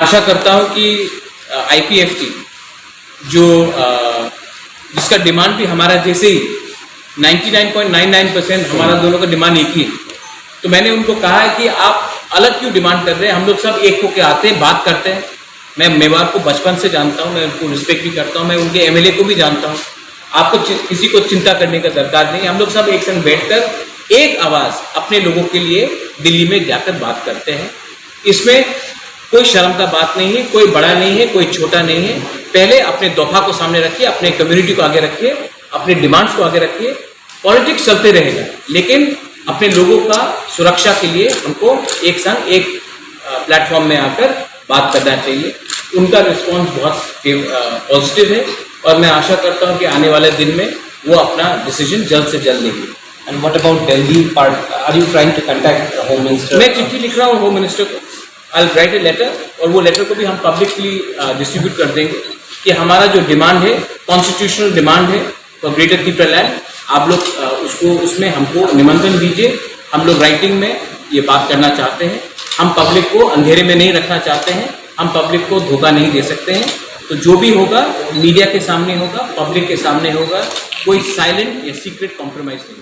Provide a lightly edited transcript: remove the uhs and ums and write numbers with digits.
आशा करता हूँ कि IPFT जो जिसका डिमांड भी हमारा जैसे ही 99.99% हमारा दोनों का डिमांड एक ही है। तो मैंने उनको कहा है कि आप अलग क्यों डिमांड कर रहे हैं, हम लोग सब एक होके आते हैं, बात करते हैं। मैं मेवाड़ को बचपन से जानता हूँ, मैं उनको रिस्पेक्ट भी करता हूँ, मैं उनके MLA को भी जानता हूँ। आपको किसी को चिंता करने का दरकार नहीं, हम लोग सब एक संग बैठकर एक आवाज़ अपने लोगों के लिए दिल्ली में जाकर बात करते हैं। इसमें कोई शर्म का बात नहीं है, कोई बड़ा नहीं है, कोई छोटा नहीं है। पहले अपने दफा को सामने रखिए, अपने कम्युनिटी को आगे रखिए, अपने डिमांड्स को आगे रखिए। पॉलिटिक्स चलते रहेगा, लेकिन अपने लोगों का सुरक्षा के लिए हमको एक संग एक प्लेटफॉर्म में आकर बात करना चाहिए। उनका रिस्पॉन्स बहुत पॉजिटिव है और मैं आशा करता हूँ कि आने वाले दिन में वो अपना डिसीजन जल्द से जल्द लेंगे। And what about Delhi part? Are you trying to contact the Home Minister? मैं चिट्ठी लिख रहा हूँ होम मिनिस्टर को, I will write a letter, और वो लेटर को भी हम पब्लिकली डिस्ट्रीब्यूट कर देंगे कि हमारा जो डिमांड है, कॉन्स्टिट्यूशनल डिमांड है फॉर ग्रेटर त्रिपुरा, आप लोग उसको उसमें हमको निमंत्रण दीजिए। हम लोग राइटिंग में ये बात करना चाहते हैं। हम पब्लिक को अंधेरे में नहीं रखना चाहते हैं, हम पब्लिक को धोखा नहीं दे सकते हैं। तो जो भी होगा मीडिया के सामने होगा, पब्लिक के सामने होगा, कोई साइलेंट या सीक्रेट कॉम्प्रोमाइज़ नहीं।